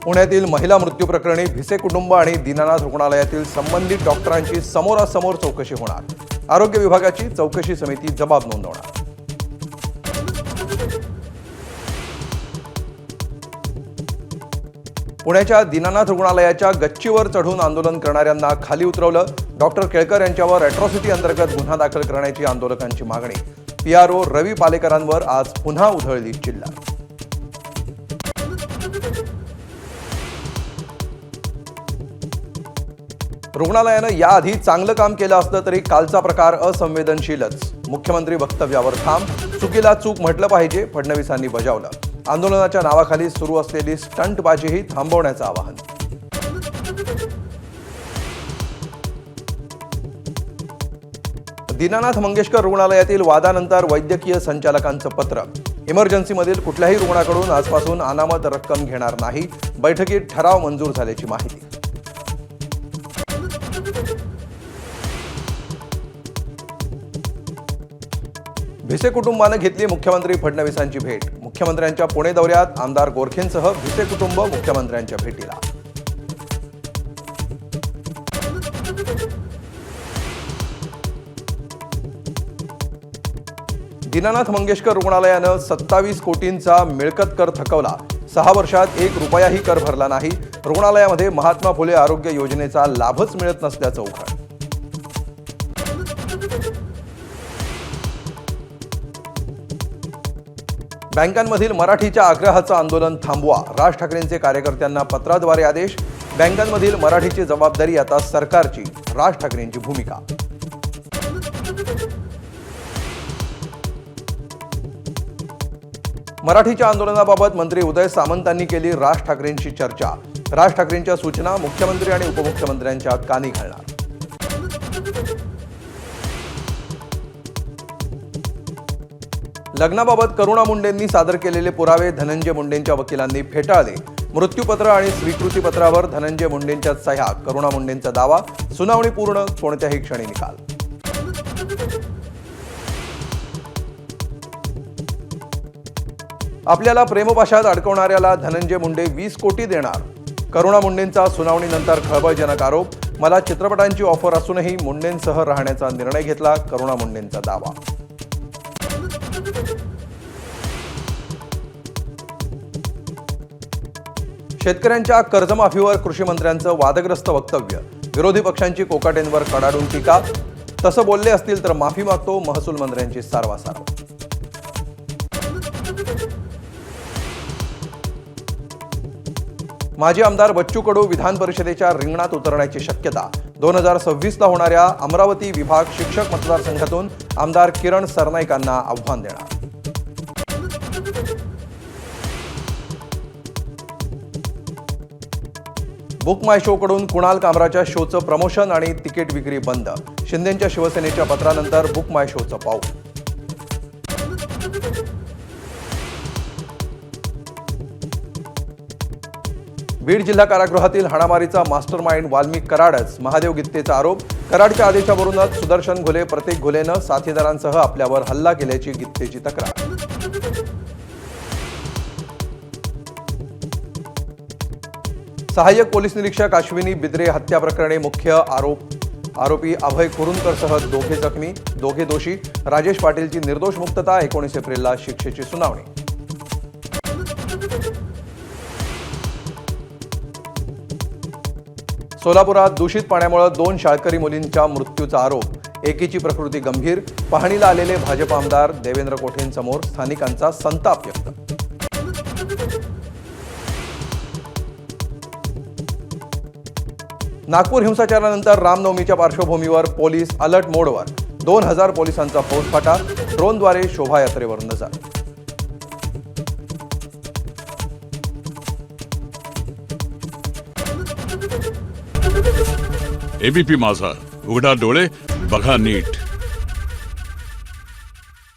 पुण्यातील महिला मृत्यू प्रकरणी भिसे कुटुंब आणि दीनानाथ रुग्णालयातील संबंधित डॉक्टरांची समोरासमोर चौकशी होणार। आरोग्य विभागाची चौकशी समिती जबाब नोंदवणार। पुण्याच्या दीनानाथ रुग्णालयाच्या गच्चीवर चढून आंदोलन करणाऱ्यांना खाली उतरवलं। डॉक्टर केळकर यांच्यावर अॅट्रॉसिटी अंतर्गत गुन्हा दाखल करण्याची आंदोलकांची मागणी। पीआरओ रवी पालेकरांवर आज पुन्हा उधळली चिल्लार। रुग्णालयानं याआधी चांगलं काम केलं असलं तरी कालचा प्रकार असंवेदनशीलच। मुख्यमंत्री वक्तव्यावर ठाम, चुकीला चूक म्हटलं पाहिजे, फडणवीसांनी बजावलं। आंदोलनाच्या नावाखाली सुरू असलेली स्टंटबाजीही थांबवण्याचं आवाहन। दीनानाथ मंगेशकर रुग्णालयातील वादानंतर वैद्यकीय संचालकांचं पत्र। इमर्जन्सीमधील कुठल्याही रुग्णाकडून आजपासून अनामत रक्कम घेणार नाही। बैठकीत ठराव मंजूर झाल्याची माहिती। भिसे कुटुंबानं घेतली मुख्यमंत्री फडणवीसांची भेट। मुख्यमंत्र्यांच्या पुणे दौऱ्यात आमदार गोरखेंसह भिसे कुटुंब मुख्यमंत्र्यांच्या भेटीला। दीनानाथ मंगेशकर रुग्णालयानं 27 कोटींचा मिळकत कर थकवला। 6 वर्षात 1 रुपयाही कर भरला नाही। रुग्णालयामध्ये महात्मा फुले आरोग्य योजनेचा लाभच मिळत नसल्याचं उघड। बँकांमधील मराठीच्या आग्रहाचं आंदोलन थांबवा। राज ठाकरेंचे कार्यकर्त्यांना पत्राद्वारे आदेश। बँकांमधील मराठीची जबाबदारी आता सरकारची, राज ठाकरेंची भूमिका। मराठीच्या आंदोलनाबाबत मंत्री उदय सामंतांनी केली राज ठाकरेंशी चर्चा। राज ठाकरेंच्या सूचना मुख्यमंत्री आणि उपमुख्यमंत्र्यांच्या कानी घालणार। लग्नाबाबत करुणा मुंडेंनी सादर केलेले पुरावे धनंजय मुंडेंच्या वकिलांनी फेटाळले। मृत्यूपत्र आणि स्वीकृतीपत्रावर धनंजय मुंडेंच्या सह्या, करुणा मुंडेंचा दावा। सुनावणी पूर्ण, कोणत्याही क्षणी निकाल। आपल्याला प्रेमपाशात अडकवणाऱ्याला धनंजय मुंडे 20 कोटी देणार। करुणा मुंडेंचा सुनावणीनंतर खळबळजनक आरोप। मला चित्रपटांची ऑफर असूनही मुंडेंसह राहण्याचा निर्णय घेतला, करुणा मुंडेंचा दावा। शेतकऱ्यांच्या कर्जमाफीवर कृषी मंत्र्यांचं वादग्रस्त वक्तव्य। विरोधी पक्षांची कोकाटेंवर कडाडून टीका। तसं बोलले असतील तर माफी मागतो, महसूल मंत्र्यांची सारवासारव। माजी आमदार बच्चू कडू विधान परिषदेच्या रिंगणात उतरण्याची शक्यता। 2026ला होणाऱ्या अमरावती विभाग शिक्षक मतदारसंघातून आमदार किरण सरनाईकांना आव्हान देणार। बुक माय शो कडून कुणाल कामराच्या शोचं प्रमोशन आणि तिकीट विक्री बंद। शिंदेंच्या शिवसेनेच्या पत्रानंतर बुक माय शोचं पाऊल। बीड जिल्हा कारागृहातील हाणामारीचा मास्टरमाइंड वाल्मिक कराडच, महादेव गित्तेचा आरोप। कराडच्या आदेशावरूनच सुदर्शन घुले, प्रतीक घुलेनं साथीदारांसह आपल्यावर हल्ला केल्याची गित्तेची तक्रार। सहाय्यक पोलीस निरीक्षक अश्विनी बिद्रे हत्या प्रकरणी मुख्य आरोपी अभय कुरुंदकरसह 2 जखमी, 2 दोषी। राजेश पाटीलची निर्दोष मुक्तता। 19 एप्रिलला शिक्षेची सुनावणी। सोलापुरात दूषित पाण्यामुळे 2 शाळकरी मुलींच्या मृत्यूचा आरोप। एकीची प्रकृती गंभीर। पाहणीला आलेले भाजप आमदार देवेंद्र कोठेंसमोर स्थानिकांचा संताप व्यक्त। नागपूर हिंसाचारानंतर रामनवमीच्या पार्श्वभूमीवर पोलीस अलर्ट मोडवर। 2000 पोलिसांचा फौजफाटा। ड्रोनद्वारे शोभायात्रेवर नजर। एबीपी माझा, उघडा डोळे बघा नीट।